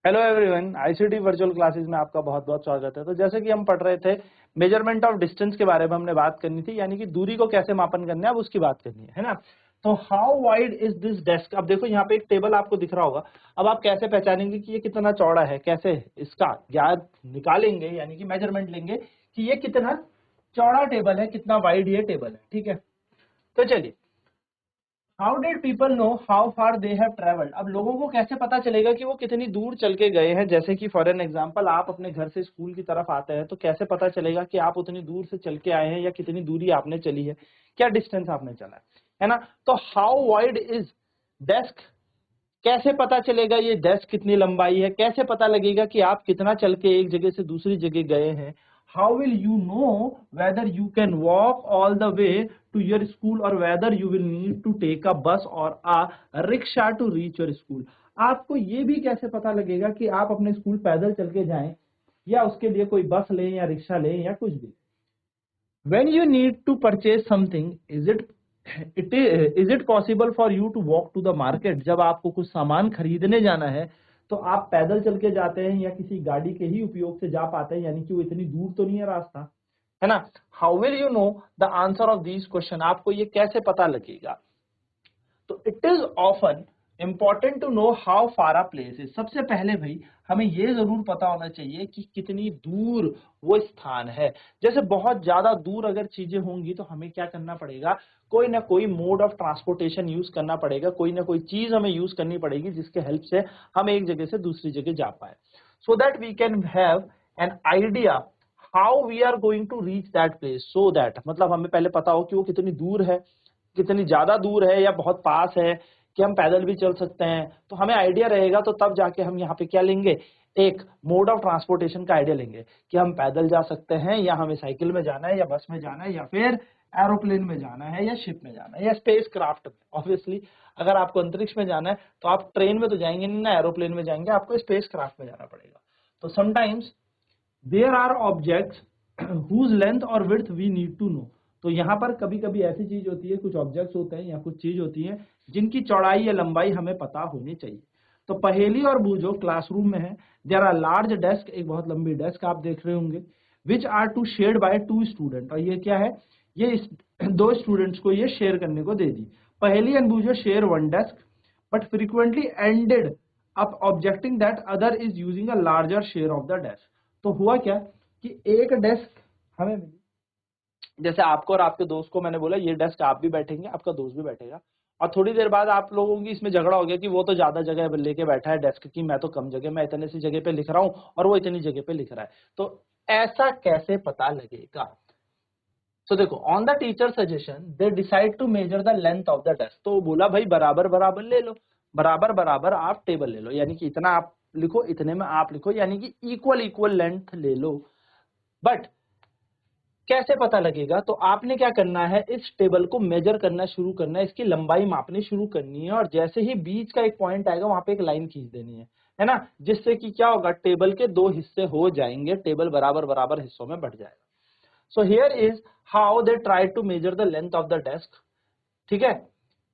Hello everyone, ICT virtual classes में आपका बहुत बहुत स्वागत है। तो जैसे कि हम पढ़ रहे थे मेजरमेंट ऑफ डिस्टेंस के बारे में हमने बात करनी थी, यानी कि दूरी को कैसे मापन करना है अब उसकी बात करनी है ना। तो how wide is this desk. अब देखो यहाँ पे एक टेबल आपको दिख रहा होगा। अब आप कैसे पहचानेंगे कि ये कितना चौड़ा है, कैसे इसका ज्ञात निकालेंगे, यानी कि मेजरमेंट लेंगे कि ये कितना चौड़ा टेबल है, कितना वाइड ये टेबल है। ठीक है, तो चलिए, how did people know how far they have travelled. अब लोगों को कैसे पता चलेगा कि वो कितनी दूर चल के गए हैं। जैसे कि फॉर एन एग्जांपल, आप अपने घर से स्कूल की तरफ आते हैं तो कैसे पता चलेगा कि आप उतनी दूर से चल के आए हैं या कितनी दूरी आपने चली है, क्या डिस्टेंस आपने चला है ना। तो हाउ वाइड इज डेस्क, कैसे पता चलेगा ये डेस्क कितनी लंबाई है, कैसे पता लगेगा कि आप कितना चल के एक जगह से दूसरी जगह गए हैं। How will you know whether you can walk all the way to your school और whether you will need to take a bus और a rickshaw to reach your school. आपको ये भी कैसे पता लगेगा कि आप अपने स्कूल पैदल चल के जाएं या उसके लिए कोई बस लें या रिक्शा लें या कुछ भी। When you need to purchase something, is it possible for you to walk to the market। जब आपको कुछ सामान खरीदने जाना है तो आप पैदल चल के जाते हैं या किसी गाड़ी के ही उपयोग से जा पाते हैं, यानी कि वो इतनी दूर तो नहीं है रास्ता, है ना। How will you know the answer of these question, आपको ये कैसे पता लगेगा। तो it is often important to know how far a place is. सबसे पहले भाई हमें ये जरूर पता होना चाहिए कि कितनी दूर वो स्थान है। जैसे बहुत ज्यादा दूर अगर चीजें होंगी तो हमें क्या करना पड़ेगा, कोई ना कोई मोड ऑफ ट्रांसपोर्टेशन यूज करना पड़ेगा, कोई ना कोई चीज हमें यूज करनी पड़ेगी जिसके हेल्प से हम एक जगह से दूसरी जगह जा पाए, so that we can have an idea how we are going to reach that place. So that मतलब हमें पहले पता हो कि वो कितनी दूर है, कितनी ज्यादा दूर है या बहुत पास है, कि हम पैदल भी चल सकते हैं। तो हमें आइडिया रहेगा तो तब जाके हम यहाँ पे क्या लेंगे, एक मोड ऑफ ट्रांसपोर्टेशन का आइडिया लेंगे कि हम पैदल जा सकते हैं या हमें साइकिल में जाना है या बस में जाना है या फिर एरोप्लेन में जाना है या शिप में जाना है या स्पेस क्राफ्ट में। ऑब्वियसली अगर आपको अंतरिक्ष में जाना है तो आप ट्रेन में तो जाएंगे नहीं ना, एरोप्लेन में जाएंगे, आपको स्पेस क्राफ्ट में जाना पड़ेगा। तो sometimes there are objects whose length और width we need to know. तो यहाँ पर कभी कभी ऐसी चीज होती है, कुछ ऑब्जेक्ट्स होते हैं या कुछ चीज होती है जिनकी चौड़ाई या लंबाई हमें पता होनी चाहिए। तो पहेली और बूझो क्लासरूम में है। देयर आर लार्ज डेस्क, एक बहुत लंबी डेस्क आप देख रहे होंगे, which are to shared by two student. और ये क्या है, ये दो स्टूडेंट्स को ये शेयर करने को दे दी। Paheli and Boojho share one desk but frequently ended up objecting that other is using a larger share of the desk. तो हुआ क्या कि एक डेस्क हमें मिली, जैसे आपको और आपके दोस्त को मैंने बोला ये डेस्क आप भी बैठेंगे, आपका दोस्त भी बैठेगा, और थोड़ी देर बाद आप लोगों की इसमें झगड़ा हो गया कि वो तो ज्यादा जगह लेके बैठा है डेस्क की, मैं तो कम जगह, मैं इतने सी जगह पे लिख रहा हूं और वो इतनी जगह पे लिख रहा है। तो ऐसा कैसे पता लगेगा। तो देखो, on the teacher suggestion they decide to measure the length of the desk. तो बोला भाई बराबर बराबर ले लो, बराबर बराबर आप टेबल ले लो, यानी कि इतना आप लिखो इतने में आप लिखो, यानी कि इक्वल इक्वल लेंथ ले लो। बट कैसे पता लगेगा, तो आपने क्या करना है, इस टेबल को मेजर करना शुरू करना है, इसकी लंबाई मापनी शुरू करनी है, और जैसे ही बीच का एक पॉइंट आएगा वहां पे एक लाइन खींच देनी है ना, जिससे कि क्या होगा, टेबल के दो हिस्से हो जाएंगे, टेबल बराबर बराबर हिस्सों में बढ़ जाएगा। So here is how they try to measure the length of the desk. ठीक है,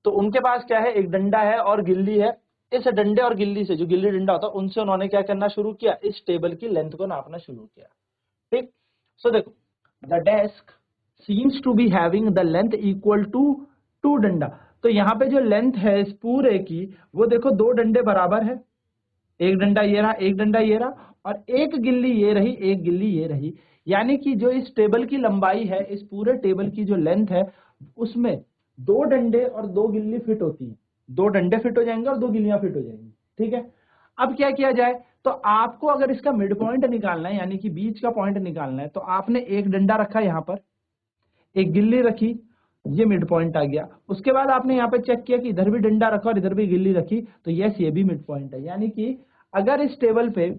तो उनके पास क्या है, एक डंडा है और गिल्ली है। इस डंडे और गिल्ली से, जो गिल्ली डंडा होता है, उनसे उन्होंने क्या करना शुरू किया, इस टेबल की लेंथ को नापना शुरू किया। ठीक, सो देखो, the desk seems to be having the length equal to two डंडा। तो यहाँ पे जो लेंथ है इस पूरे की, वो देखो दो डंडे बराबर है, एक डंडा ये रहा, एक डंडा ये रहा, और एक गिल्ली ये रही, एक गिल्ली ये रही। यानी कि जो इस टेबल की लंबाई है, इस पूरे टेबल की जो लेंथ है, उसमें दो डंडे और दो गिल्ली फिट होती है, दो डंडे फिट हो जाएंगे और दो गिल्लियां फिट हो जाएंगी। ठीक है, अब क्या किया जाए, तो आपको अगर इसका मिड पॉइंट निकालना है, यानी कि बीच का पॉइंट निकालना है, तो आपने एक डंडा रखा यहाँ पर, एक गिल्ली रखी, ये मिड पॉइंट आ गया। उसके बाद आपने यहाँ पे चेक किया कि इधर भी डंडा रखा और इधर भी गिल्ली रखी, तो यस ये भी मिड पॉइंट है। यानी कि अगर इस टेबल पे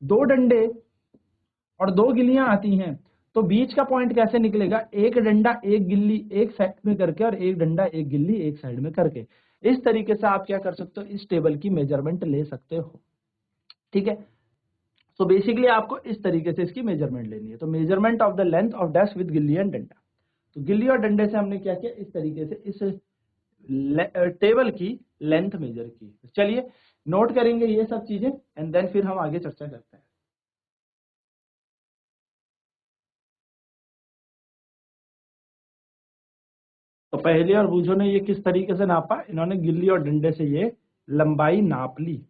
दो डंडे और दो गिल्लियां आती हैं तो बीच का पॉइंट कैसे निकलेगा, एक डंडा एक गिल्ली एक साइड में करके और एक डंडा एक गिल्ली एक साइड में करके। इस तरीके से आप क्या कर सकते हो, इस टेबल की मेजरमेंट ले सकते हो। ठीक है, तो बेसिकली आपको इस तरीके से इसकी मेजरमेंट लेनी है। तो measurement of the length of desk with गिल्ली एंड डंडा। तो गिल्ली और डंडे से हमने क्या किया, इस तरीके से इस टेबल की लेंथ मेजर की। चलिए नोट करेंगे ये सब चीजें एंड देन फिर हम आगे चर्चा करते हैं। तो पहले और बूझो ने ये किस तरीके से नापा, इन्होंने गिल्ली और डंडे से ये लंबाई नाप ली।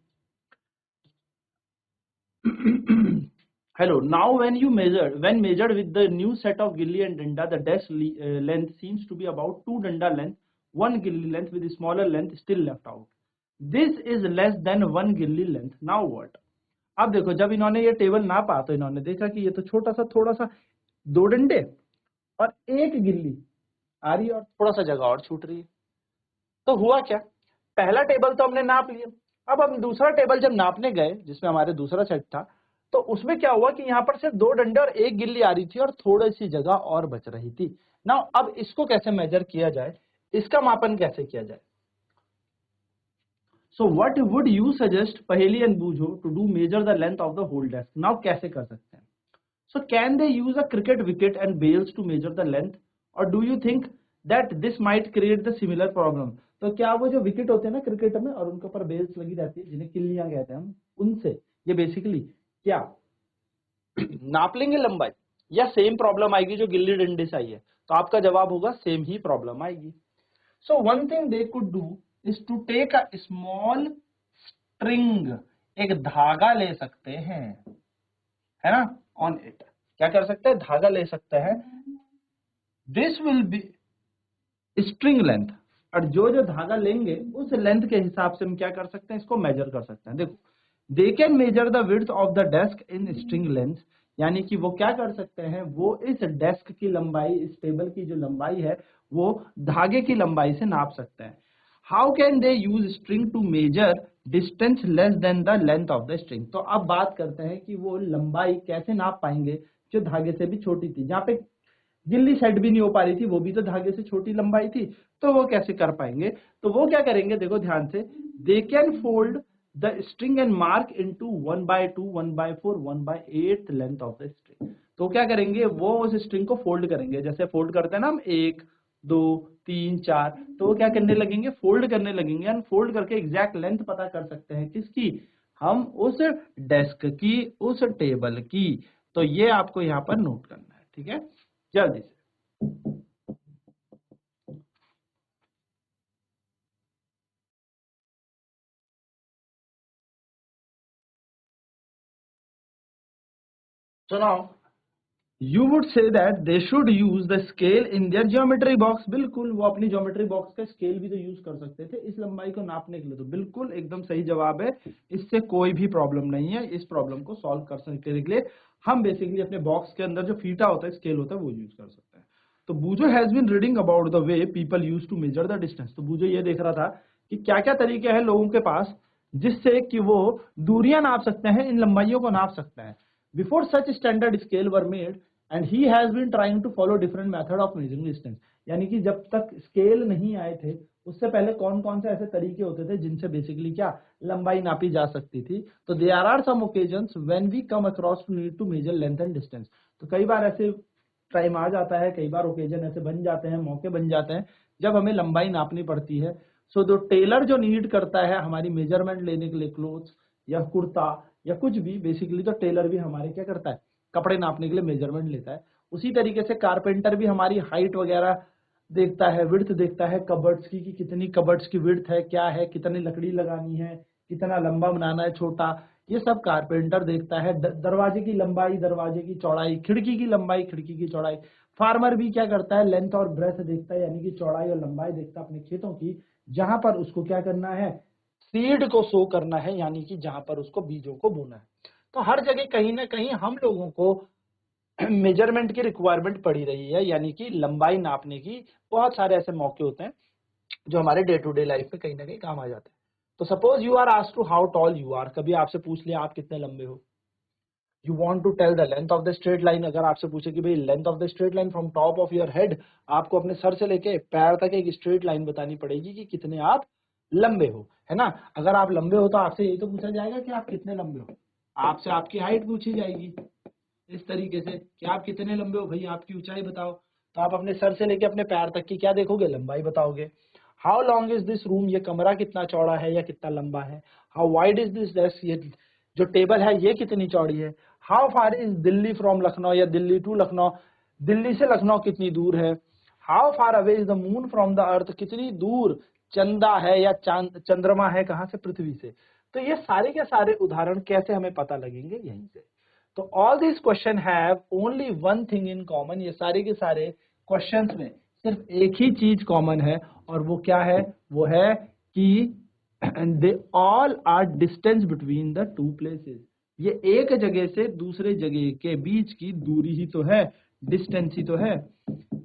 Hello. Now, when measured with the new set of gilli and danda, the dash length seems to be about 2 danda length, 1 gilli length with a smaller length still left out. This is less than 1 gilli length. Now what? अब देखो जब इन्होंने ये table नापा तो इन्होंने देखा कि ये तो छोटा सा थोड़ा सा 2 डंडे और 1 गिल्ली आ रही है और थोड़ा सा जगह और छूट रही है। तो हुआ क्या, पहला टेबल तो हमने नाप लिया, अब हम दूसरा टेबल जब नापने गए जिसमें हमारे दूसरा सेट था, तो उसमें क्या हुआ कि यहाँ पर सिर्फ 2 डंडे और 1 गिल्ली आ रही थी और थोड़ी सी जगह और बच रही थी। नाउ अब इसको कैसे मेजर किया जाए, इसका मापन कैसे किया जाए? So what would you suggest Paheli and Boojho to do measure the length of the whole desk? Now कैसे कर सकते हैं? So can they use a cricket wicket and bails to measure the length, और do you think that this might create the similar problem? तो क्या वो जो wicket होते हैं ना क्रिकेट में और उनके ऊपर बेल्स लगी रहती है जिन्हें किल्लियां कहते हैं हम, उनसे ये बेसिकली क्या नाप लेंगे लंबाई, या सेम प्रॉब्लम आएगी जो गिल्ली डंडे से आई है? तो आपका जवाब होगा सेम ही प्रॉब्लम आएगी। So one thing they could do is to take a small string, एक धागा ले सकते हैं, है ना, ऑन इट क्या कर सकते हैं, धागा ले सकते हैं। This will be string length, और जो जो धागा लेंगे उस लेंथ के हिसाब से हम क्या कर सकते हैं, इसको मेजर कर सकते हैं। देखो they can measure the width of the desk in string length, यानी कि वो क्या कर सकते हैं, वो इस डेस्क की लंबाई, इस टेबल की जो लंबाई है वो धागे की लंबाई से नाप सकते हैं। How can they use string to measure distance less than the length of the string? तो अब बात करते हैं कि वो लंबाई कैसे नाप पाएंगे जो धागे से भी छोटी थी, जहां पे गिल्ली सेट भी नहीं हो पा रही थी, वो भी तो धागे से छोटी लंबाई थी, तो वो कैसे कर पाएंगे? तो वो क्या करेंगे, देखो ध्यान से, they can fold the string and mark into 1/2, 1/4, 1/8 length of the string. तो क्या करेंगे, वो उस स्ट्रिंग को फोल्ड करेंगे, जैसे फोल्ड करते हैं ना हम 1 2 3 4, तो वो क्या करने लगेंगे, फोल्ड करने लगेंगे, एंड फोल्ड करके एग्जैक्ट लेंथ पता कर सकते हैं किसकी, हम उस डेस्क की, उस टेबल की। तो ये आपको यहाँ पर नोट करना है, ठीक है, जल्दी से। So now you would say that they should use the scale in their geometry box. बिल्कुल, वो अपनी ज्योमेट्री बॉक्स का स्केल भी तो यूज कर सकते थे इस लंबाई को नापने के लिए। तो बिल्कुल एकदम सही जवाब है, इससे कोई भी प्रॉब्लम नहीं है। इस प्रॉब्लम को सॉल्व करने के लिए हम बेसिकली अपने बॉक्स के अंदर जो फीटा होता है, स्केल होता है, वो यूज कर सकते हैं। तो Boojho has been reading about the way people use to measure the distance. तो बूजो ये देख रहा था कि क्या क्या तरीके हैं लोगों के पास जिससे कि वो दूरियां नाप सकते हैं, इन लंबाइयों को नाप सकते हैं। Before such standard scale were made and he has been trying to follow different method of measuring distance. यानी कि जब तक स्केल नहीं आए थे उससे पहले कौन कौन से ऐसे तरीके होते थे जिनसे बेसिकली क्या लंबाई नापी जा सकती थी। तो there are some occasions when we come across to need to measure length and distance. तो कई बार ऐसे टाइम आ जाता है, कई बार ओकेजन ऐसे बन जाते हैं, मौके बन जाते हैं जब हमें लंबाई नापनी पड़ती है। सो जो टेलर जो नीड करता है हमारी मेजरमेंट लेने के लिए, क्लोथ्स या कुर्ता या कुछ भी, बेसिकली तो टेलर भी हमारे क्या करता है, कपड़े नापने के लिए मेजरमेंट लेता है। उसी तरीके से कारपेंटर भी हमारी हाइट वगैरह देखता है, विड्थ देखता है कबर्ड्स की, कि कितनी कबर्ड्स की विड्थ है, क्या है, कितनी लकड़ी लगानी है, कितना लंबा बनाना है, छोटा, ये सब कारपेंटर देखता है। दरवाजे की लंबाई, दरवाजे की चौड़ाई, खिड़की की लंबाई, खिड़की की चौड़ाई। फार्मर भी क्या करता है, लेंथ और ब्रेथ देखता है, यानी कि चौड़ाई और लंबाई देखता है अपने खेतों की, जहां पर उसको क्या करना है, सीड को सो करना है, यानी कि जहां पर उसको बीजों को बोना है। तो हर जगह कहीं ना कहीं हम लोगों को मेजरमेंट की रिक्वायरमेंट पड़ी रही है, यानी कि लंबाई नापने की। बहुत सारे ऐसे मौके होते हैं जो हमारे डे टू डे लाइफ में कहीं ना कहीं काम आ जाते हैं। तो suppose you are asked to how tall you are, कभी आपसे पूछ लिया आप कितने लंबे हो। You want to tell the length of the straight line, अगर आपसे पूछे कि भाई length of the straight line from top of your head, आपको अपने सर से लेके पैर तक एक स्ट्रेट लाइन बतानी पड़ेगी कि कितने आप लंबे हो, है ना। अगर आप लंबे हो तो आपसे यही तो पूछा जाएगा कि आप कितने लंबे हो, आपसे आपकी हाइट पूछी जाएगी इस तरीके से कि आप कितने लंबे हो भाई, आपकी ऊंचाई बताओ। तो आप अपने सर से लेके अपने पैर तक की क्या देखोगे, लंबाई बताओगे। How long is this room, ये कमरा कितना चौड़ा है या कितना लंबा है। How wide is this desk, ये जो टेबल है ये कितनी चौड़ी है। How far is Delhi from Lucknow, या दिल्ली टू लखनऊ, दिल्ली से लखनऊ कितनी दूर है। How far away is the moon from the earth, कितनी दूर चंदा है या चंद्रमा है कहां से, पृथ्वी से। तो ये सारे के सारे उदाहरण कैसे हमें पता लगेंगे, यहीं से। तो all this question have only one thing in common, ये सारे के सारे क्वेश्चंस में सिर्फ एक ही चीज कॉमन है, और वो क्या है, वो है कि they all are distance between the two places, ये एक जगह से दूसरे जगह के बीच की दूरी ही तो है, डिस्टेंस ही तो है।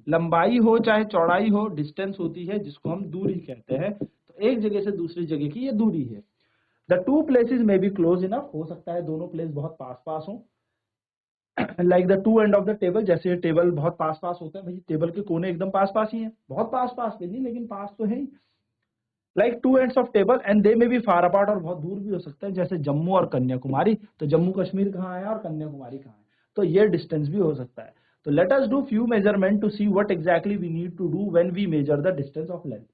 लंबाई हो चाहे चौड़ाई हो, डिस्टेंस होती है जिसको हम दूरी कहते हैं। तो एक जगह से दूसरी जगह की ये दूरी है। द टू प्लेसेस में बी क्लोज इनफ, हो सकता है दोनों प्लेस बहुत पास पास हो, like the two end of the table, जैसे टेबल बहुत पास पास होता है, भाई टेबल के कोने एकदम पास पास ही हैं, बहुत पास पास भी नहीं लेकिन पास तो है ही। Like two ends of table and they may be far apart, और बहुत दूर भी हो सकता है, जैसे जम्मू और कन्याकुमारी, तो जम्मू कश्मीर कहाँ है और कन्याकुमारी कहाँ है, तो ये डिस्टेंस भी हो सकता है। तो let us do few measurement to see what exactly we need to do when we measure the distance of length.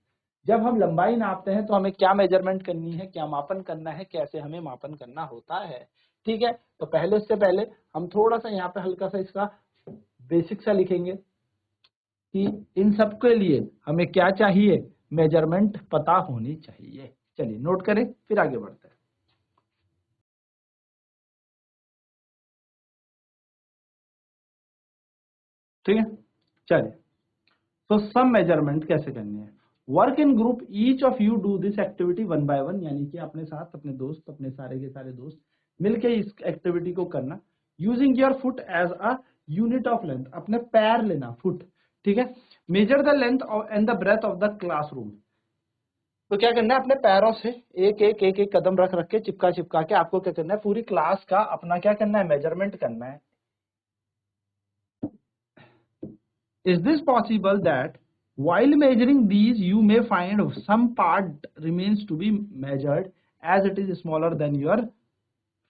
जब हम लंबाई नापते हैं तो हमें क्या मेजरमेंट करनी है, क्या मापन करना है, कैसे हमें मापन करना होता है। ठीक है, तो पहले उससे पहले हम थोड़ा सा यहाँ पे हल्का सा इसका बेसिक सा लिखेंगे कि इन सब के लिए हमें क्या चाहिए, मेजरमेंट पता होनी चाहिए। चलिए नोट करें, फिर आगे बढ़ते हैं। ठीक है, चलिए। तो सम मेजरमेंट कैसे करनी है। Work in group, each of you do this activity one by one, यानी कि अपने साथ अपने दोस्त, अपने सारे के सारे दोस्त मिलके इस एक्टिविटी को करना। Using your foot as a unit of length, अपने पैर लेना, फुट। ठीक है। Measure the length and the breadth of the classroom, तो क्या करना है, अपने पैरों से एक एक कदम रख रख के, चिपका चिपका के आपको क्या करना है, पूरी क्लास का अपना क्या करना है, मेजरमेंट करना है। Is this possible that while measuring these you may find some part remains to be measured as it is smaller than your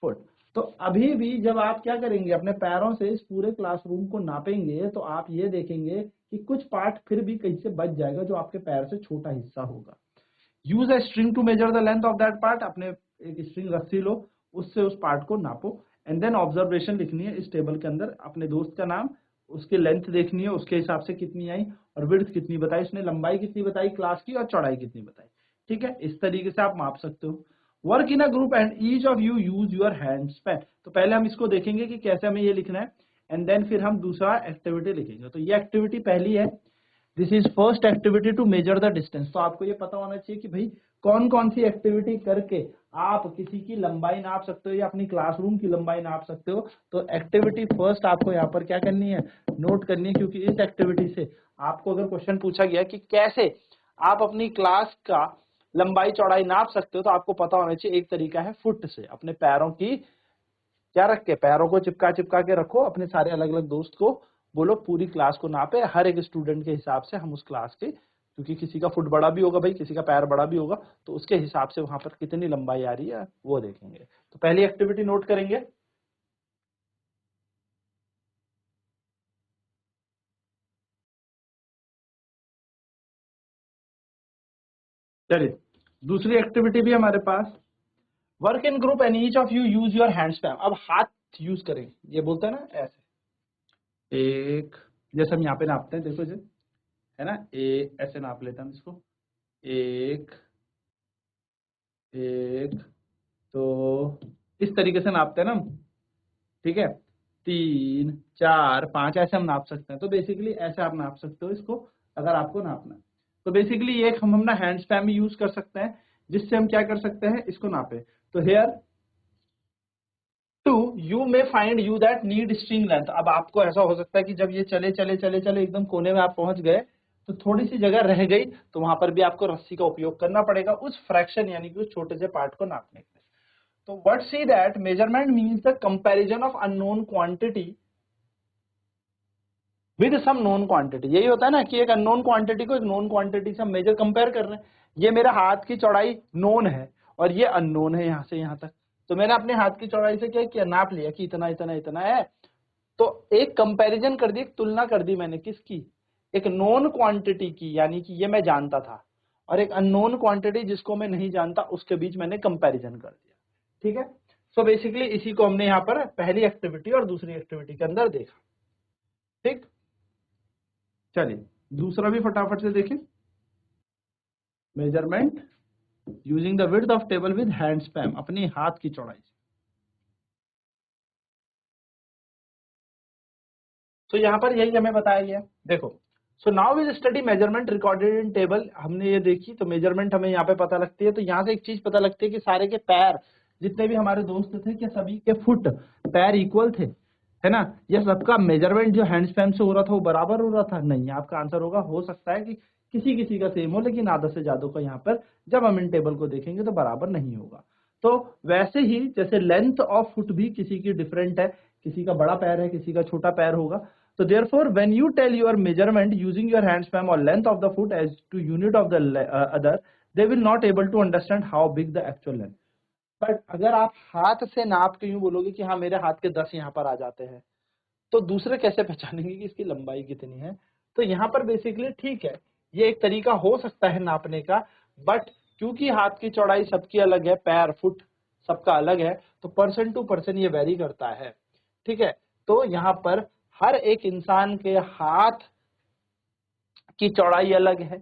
foot? तो अभी भी जब आप क्या करेंगे, अपने पैरों से इस पूरे क्लासरूम को नापेंगे, तो आप ये देखेंगे कि कुछ पार्ट फिर भी कहीं से बच जाएगा जो आपके पैर से छोटा हिस्सा होगा। Use a string to measure the length of that part, अपने एक स्ट्रिंग रस्सी लो, उससे उस पार्ट को नापो। एंड देन ऑब्जर्वेशन लिखनी है इस टेबल के अंदर, अपने दोस्त का नाम, उसकी लेंथ देखनी है, उसके हिसाब से कितनी आई, और विड्थ कितनी बताई, उसने लंबाई कितनी बताई क्लास की, और चौड़ाई कितनी बताई। ठीक है, इस तरीके से आप माप सकते हो। Work in a group and each of you use your hands pen, तो पहले हम इसको देखेंगे कि कैसे हमें ये लिखना है, एंड देन फिर हम दूसरा एक्टिविटी लिखेंगे। तो ये एक्टिविटी पहली है, this is first activity to measure the distance. तो आपको ये पता होना चाहिए कि भाई कौन कौन सी एक्टिविटी करके आप किसी की लंबाई नाप सकते हो या अपनी क्लासरूम की लंबाई नाप सकते हो। तो एक्टिविटी फर्स्ट आपको यहाँ पर क्या करनी है, नोट करनी है, क्योंकि इस एक्टिविटी से आपको अगर क्वेश्चन पूछा गया कि कैसे आप अपनी क्लास का लंबाई चौड़ाई नाप सकते हो, तो आपको पता होना चाहिए एक तरीका है फुट से, अपने पैरों की क्या रख के, पैरों को चिपका चिपका के रखो, अपने सारे अलग अलग दोस्त को बोलो पूरी क्लास को नापे, हर एक स्टूडेंट के हिसाब से हम उस क्लास के, क्योंकि किसी का फुट बड़ा भी होगा भाई, किसी का पैर बड़ा भी होगा, तो उसके हिसाब से वहां पर कितनी लंबाई आ रही है वो देखेंगे। तो पहली एक्टिविटी नोट करेंगे। चलिए, दूसरी एक्टिविटी भी हमारे पास, work in group and each of you use your hands palm. अब हाथ यूज करें, ये बोलते हैं ना ऐसे, एक, जैसे हम यहाँ पे नापते हैं, देखो जी, है ना, ऐसे नाप लेते हैं हम इसको, एक एक, तो इस तरीके से नापते हैं ना हम। ठीक है, 3 4 5 ऐसे हम नाप सकते हैं। तो बेसिकली ऐसे आप नाप सकते हो इसको, अगर आपको नापना है। तो बेसिकली एक हम अपना हैंड स्पैम भी यूज कर सकते हैं, जिससे हम क्या कर सकते हैं, इसको नापे। तो here to you may find you that need string length. अब आपको ऐसा हो सकता है कि जब ये चले चले चले चले एकदम कोने में आप पहुंच गए, तो थोड़ी सी जगह रह गई, तो वहां पर भी आपको रस्सी का उपयोग करना पड़ेगा उस फ्रैक्शन यानी कि उस छोटे से पार्ट को नापने के लिए। तो what see that measurement means the comparison of unknown quantity with some known quantity. यही होता है ना कि एक अननोन क्वांटिटी को एक नोन क्वांटिटी से हम मेजर कंपेयर कर रहे हैं। ये मेरा हाथ की चौड़ाई नोन है और ये अननोन है यहाँ से यहाँ तक, तो मैंने अपने हाथ की चौड़ाई से क्या किया, नाप लिया कि इतना इतना इतना है। तो एक कंपैरिजन कर दी, एक तुलना कर दी मैंने, किसकी, एक नोन क्वांटिटी की, यानी कि ये मैं जानता था, और एक अननोन क्वांटिटी जिसको मैं नहीं जानता उसके बीच मैंने कंपैरिजन कर दिया। ठीक है, सो बेसिकली इसी को हमने यहाँ पर पहली एक्टिविटी और दूसरी एक्टिविटी के अंदर देखा। ठीक, चलिए दूसरा भी फटाफट से देखें। Measurement using the width of table with hand spam, अपने हाथ की चौड़ाई से। तो यहां पर यही हमें बताया गया, देखो। So now will study measurement recorded in table. हमने ये देखी तो मेजरमेंट हमें यहाँ पे पता लगती है। तो यहाँ से एक चीज पता लगती है कि सारे के पैर, जितने भी हमारे दोस्त थे, क्या सभी के फुट पैर इक्वल थे, है ना? या सबका मेजरमेंट जो हैंड स्पैम से हो रहा था वो बराबर हो रहा था? नहीं, आपका आंसर होगा हो सकता है कि किसी किसी का सेम हो, लेकिन आधा से ज्यादा का यहाँ पर जब हम इन टेबल को देखेंगे तो बराबर नहीं होगा। तो वैसे ही जैसे लेंथ ऑफ फुट भी किसी की डिफरेंट है, किसी का बड़ा पैर है, किसी का छोटा पैर होगा। So therefore, when you tell your measurement using your hand span or length of the foot as to unit of the other, they will not able to understand how big the actual length. But अगर आप हाथ से नाप के यूं बोलोगे कि हाँ मेरे हाथ के 10 यहाँ पर आ जाते हैं, तो दूसरे कैसे पहचानेंगे कि इसकी लंबाई कितनी है? तो यहाँ पर बेसिकली ठीक है, ये एक तरीका हो सकता है नापने का, बट क्योंकि हाथ की चौड़ाई सबकी अलग है, पैर फुट सबका अलग है, तो पर्सन टू पर्सन ये वेरी करता है। ठीक है, तो यहाँ पर हर एक इंसान के हाथ की चौड़ाई अलग है,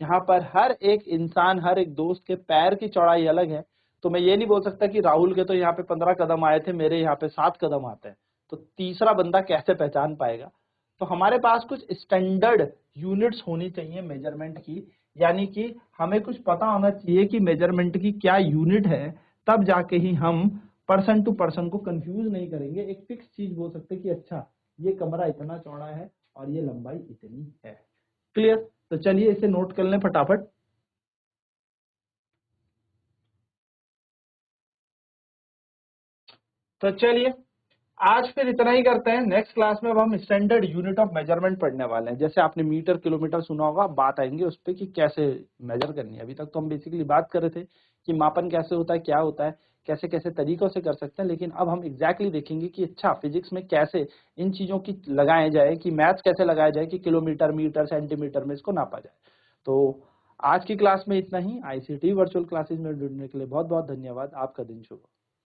यहाँ पर हर एक इंसान, हर एक दोस्त के पैर की चौड़ाई अलग है। तो मैं ये नहीं बोल सकता कि राहुल के तो यहाँ पे 15 कदम आए थे, मेरे यहाँ पे 7 कदम आते हैं, तो तीसरा बंदा कैसे पहचान पाएगा? तो हमारे पास कुछ स्टैंडर्ड यूनिट्स होनी चाहिए मेजरमेंट की, यानी कि हमें कुछ पता होना चाहिए कि मेजरमेंट की क्या यूनिट है, तब जाके ही हम पर्सन टू पर्सन को कंफ्यूज नहीं करेंगे। एक फिक्स चीज बोल सकते कि अच्छा ये कमरा इतना चौड़ा है और ये लंबाई इतनी है। क्लियर? तो चलिए इसे नोट कर लें फटाफट। तो चलिए आज फिर इतना ही करते हैं। नेक्स्ट क्लास में अब हम स्टैंडर्ड यूनिट ऑफ मेजरमेंट पढ़ने वाले हैं। जैसे आपने मीटर किलोमीटर सुना होगा, बात आएंगे उस पर कि कैसे मेजर करनी है। अभी तक तो हम बेसिकली बात कर रहे थे कि मापन कैसे होता है, क्या होता है, कैसे कैसे तरीकों से कर सकते हैं, लेकिन अब हम एग्जैक्टली देखेंगे कि अच्छा फिजिक्स में कैसे इन चीजों की लगाए जाए, कि मैथ्स कैसे लगाया जाए कि किलोमीटर मीटर सेंटीमीटर में इसको नापा जाए। तो आज की क्लास में इतना ही। आईसीटी वर्चुअल क्लासेज में जुड़ने के लिए बहुत बहुत धन्यवाद। आपका दिन शुभ हो।